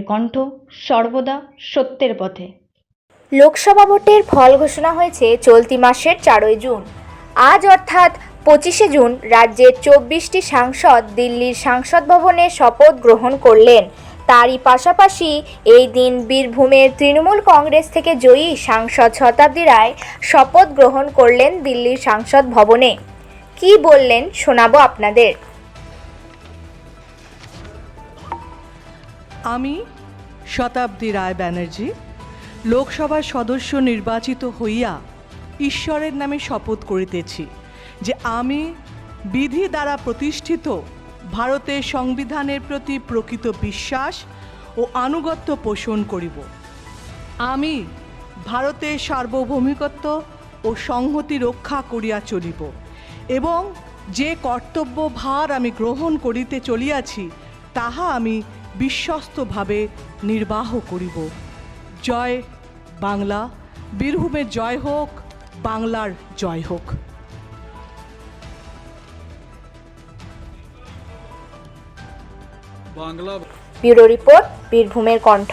কণ্ঠ সর্বদা সত্যের পথে। লোকসভা ভোটের ফল ঘোষণা হয়েছে চলতি মাসের 4ই জুন। আজ অর্থাৎ 25শে জুন রাজ্যের 24টি সাংসদ দিল্লির সংসদ ভবনে শপথ গ্রহণ করলেন। তারই পাশাপাশি এই দিন বীরভূমের তৃণমূল কংগ্রেস থেকে জয়ী সাংসদ শতাব্দী রায় শপথ গ্রহণ করলেন দিল্লির সংসদ ভবনে। কি বললেন শোনাবো আপনাদের। আমি শতাব্দী রায় ব্যানার্জি লোকসভার সদস্য নির্বাচিত হইয়া ঈশ্বরের নামে শপথ করিতেছি যে আমি বিধি দ্বারা প্রতিষ্ঠিত ভারতের সংবিধানের প্রতি প্রকৃত বিশ্বাস ও আনুগত্য পোষণ করিব। আমি ভারতের সার্বভৌমিকত্ব ও সংহতি রক্ষা করিয়া চলিব এবং যে কর্তব্য ভার আমি গ্রহণ করিতে চলিয়াছি তাহা আমি বিশ্বস্তভাবে নির্বাহ করিব। জয় বাংলা, বীরভূমের জয় হোক, বাংলার জয় হোক। ব্যুরো রিপোর্ট, বীরভূমের কণ্ঠ।